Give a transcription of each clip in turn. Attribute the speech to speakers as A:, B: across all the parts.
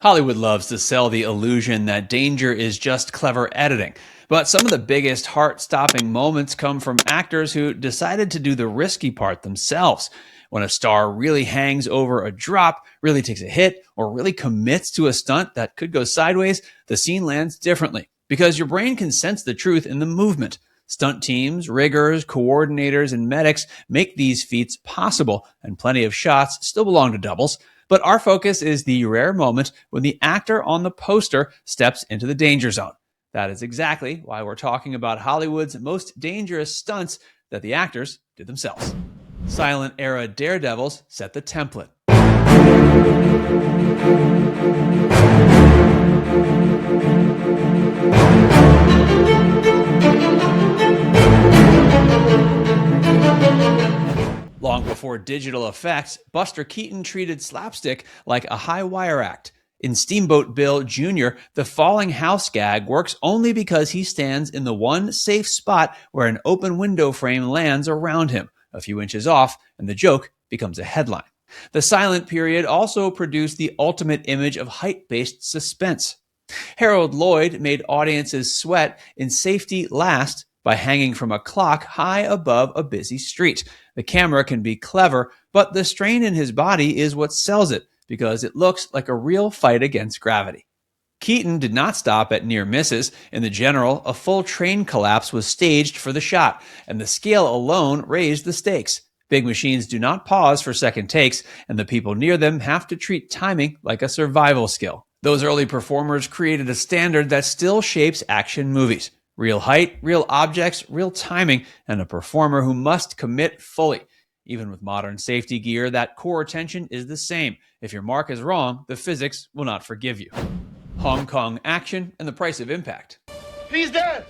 A: Hollywood loves to sell the illusion that danger is just clever editing. But some of the biggest heart-stopping moments come from actors who decided to do the risky part themselves. When a star really hangs over a drop, really takes a hit, or really commits to a stunt that could go sideways, the scene lands differently because your brain can sense the truth in the movement. Stunt teams, riggers, coordinators, and medics make these feats possible, and plenty of shots still belong to doubles. But our focus is the rare moment when the actor on the poster steps into the danger zone. That is exactly why we're talking about Hollywood's most dangerous stunts that the actors did themselves. Silent era Daredevils set the template. Long before digital effects, Buster Keaton treated slapstick like a high wire act. In Steamboat Bill Jr., the falling house gag works only because he stands in the one safe spot where an open window frame lands around him, a few inches off, and the joke becomes a headline. The silent period also produced the ultimate image of height-based suspense. Harold Lloyd made audiences sweat in safety last by hanging from a clock high above a busy street. The camera can be clever, but the strain in his body is what sells it, because it looks like a real fight against gravity. Keaton did not stop at near misses. In The General, a full train collapse was staged for the shot, and the scale alone raised the stakes. Big machines do not pause for second takes, and the people near them have to treat timing like a survival skill. Those early performers created a standard that still shapes action movies. Real height, real objects, real timing, and a performer who must commit fully. Even with modern safety gear, that core tension is the same. If your mark is wrong, the physics will not forgive you. Hong Kong action and the price of impact.
B: He's dead!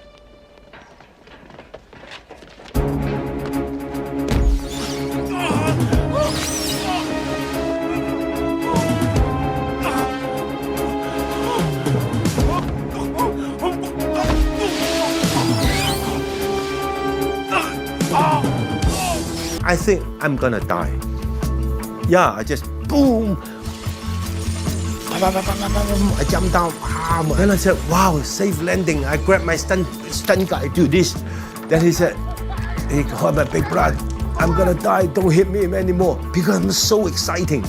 C: I think I'm gonna die. Yeah, I just boom. I jumped down. And I said, wow, safe landing. I grabbed my stunt guy, do this. Then he said, he called my big brother, I'm gonna die, don't hit me anymore. Because I'm so exciting.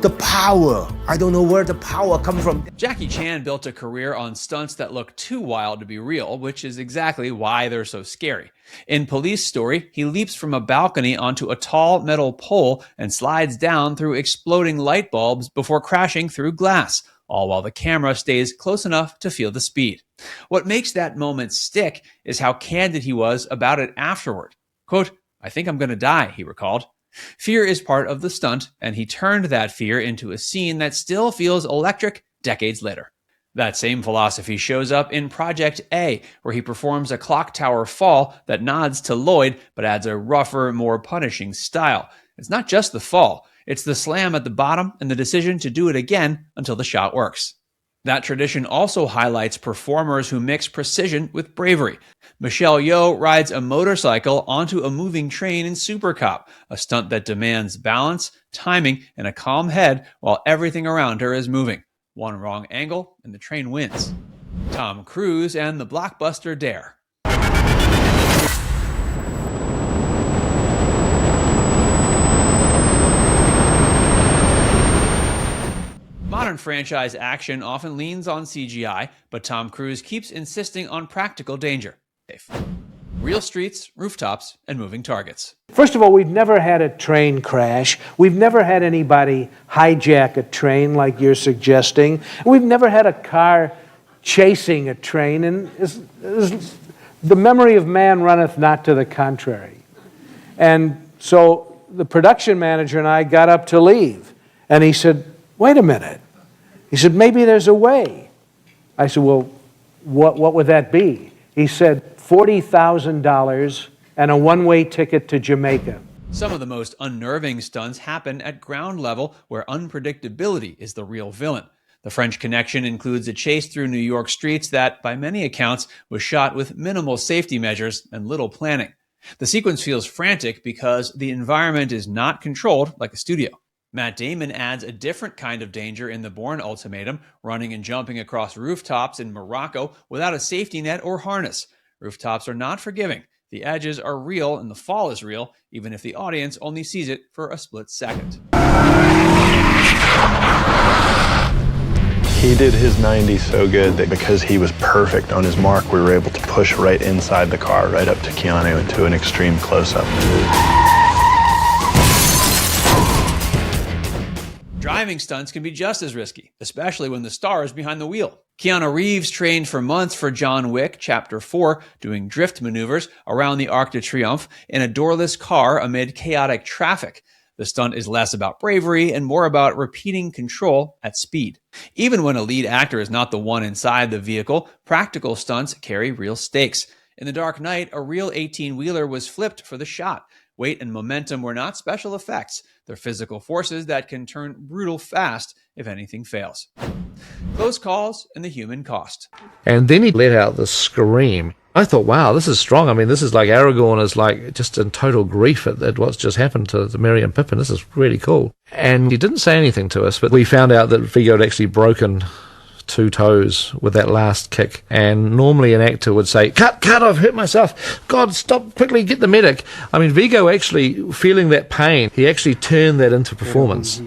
C: The power, I don't know where the power comes from.
A: Jackie Chan built a career on stunts that look too wild to be real, which is exactly why they're so scary. In Police Story, he leaps from a balcony onto a tall metal pole and slides down through exploding light bulbs before crashing through glass, all while the camera stays close enough to feel the speed. What makes that moment stick is how candid he was about it afterward. Quote, I think I'm gonna die, he recalled. Fear is part of the stunt, and he turned that fear into a scene that still feels electric decades later. That same philosophy shows up in Project A, where he performs a clock tower fall that nods to Lloyd, but adds a rougher, more punishing style. It's not just the fall, it's the slam at the bottom and the decision to do it again until the shot works. That tradition also highlights performers who mix precision with bravery. Michelle Yeoh rides a motorcycle onto a moving train in Super Cop, a stunt that demands balance, timing, and a calm head while everything around her is moving. One wrong angle, and the train wins. Tom Cruise and the blockbuster Dare. Modern franchise action often leans on CGI, but Tom Cruise keeps insisting on practical danger. Real streets, rooftops, and moving targets.
D: First of all, we've never had a train crash. We've never had anybody hijack a train like you're suggesting. We've never had a car chasing a train. And the memory of man runneth not to the contrary. And so the production manager and I got up to leave. And he said, wait a minute. He said, maybe there's a way. I said, well, what would that be? He said, $40,000 and a one-way ticket to Jamaica.
A: Some of the most unnerving stunts happen at ground level, where unpredictability is the real villain. The French Connection includes a chase through New York streets that, by many accounts, was shot with minimal safety measures and little planning. The sequence feels frantic because the environment is not controlled like a studio. Matt Damon adds a different kind of danger in The Bourne Ultimatum, running and jumping across rooftops in Morocco without a safety net or harness. Rooftops are not forgiving. The edges are real and the fall is real, even if the audience only sees it for a split second.
B: He did his 90 so good that because he was perfect on his mark, we were able to push right inside the car, right up to Keanu into an extreme close-up.
A: Driving stunts can be just as risky, especially when the star is behind the wheel. Keanu Reeves trained for months for John Wick Chapter 4, doing drift maneuvers around the Arc de Triomphe in a doorless car amid chaotic traffic. The stunt is less about bravery and more about repeating control at speed. Even when a lead actor is not the one inside the vehicle, practical stunts carry real stakes. In The Dark Knight, a real 18-wheeler was flipped for the shot. Weight and momentum were not special effects. They're physical forces that can turn brutal fast if anything fails. Close calls and the human cost.
E: And then he let out this scream. I thought, wow, this is strong. I mean, this is like Aragorn is like just in total grief at what's just happened to Merry and Pippin. This is really cool. And he didn't say anything to us, but we found out that Viggo had actually broken 2 toes with that last kick. And normally an actor would say, cut, I've hurt myself. God, stop, quickly, get the medic. I mean, Viggo actually, feeling that pain, he actually turned that into performance.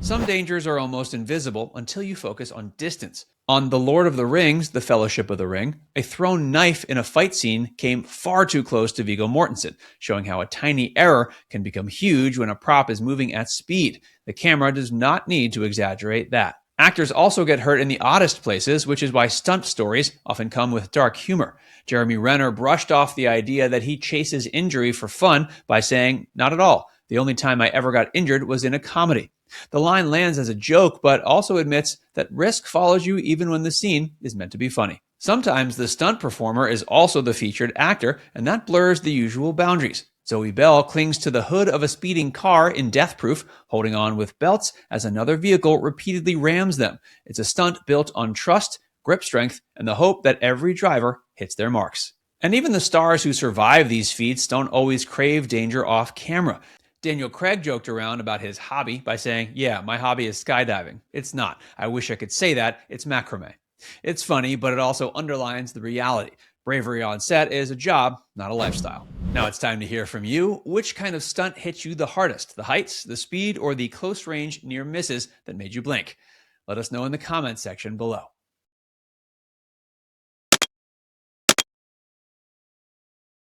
A: Some dangers are almost invisible until you focus on distance. On The Lord of the Rings, The Fellowship of the Ring, a thrown knife in a fight scene came far too close to Viggo Mortensen, showing how a tiny error can become huge when a prop is moving at speed. The camera does not need to exaggerate that. Actors also get hurt in the oddest places, which is why stunt stories often come with dark humor. Jeremy Renner brushed off the idea that he chases injury for fun by saying, "Not at all. The only time I ever got injured was in a comedy." The line lands as a joke, but also admits that risk follows you even when the scene is meant to be funny. Sometimes the stunt performer is also the featured actor, and that blurs the usual boundaries. Zoe Bell clings to the hood of a speeding car in Death Proof, holding on with belts as another vehicle repeatedly rams them. It's a stunt built on trust, grip strength, and the hope that every driver hits their marks. And even the stars who survive these feats don't always crave danger off camera. Daniel Craig joked around about his hobby by saying, "Yeah, my hobby is skydiving." It's not. I wish I could say that. It's macrame. It's funny, but it also underlines the reality. Bravery on set is a job, not a lifestyle. Now it's time to hear from you. Which kind of stunt hit you the hardest? The heights, the speed, or the close range near misses that made you blink? Let us know in the comments section below.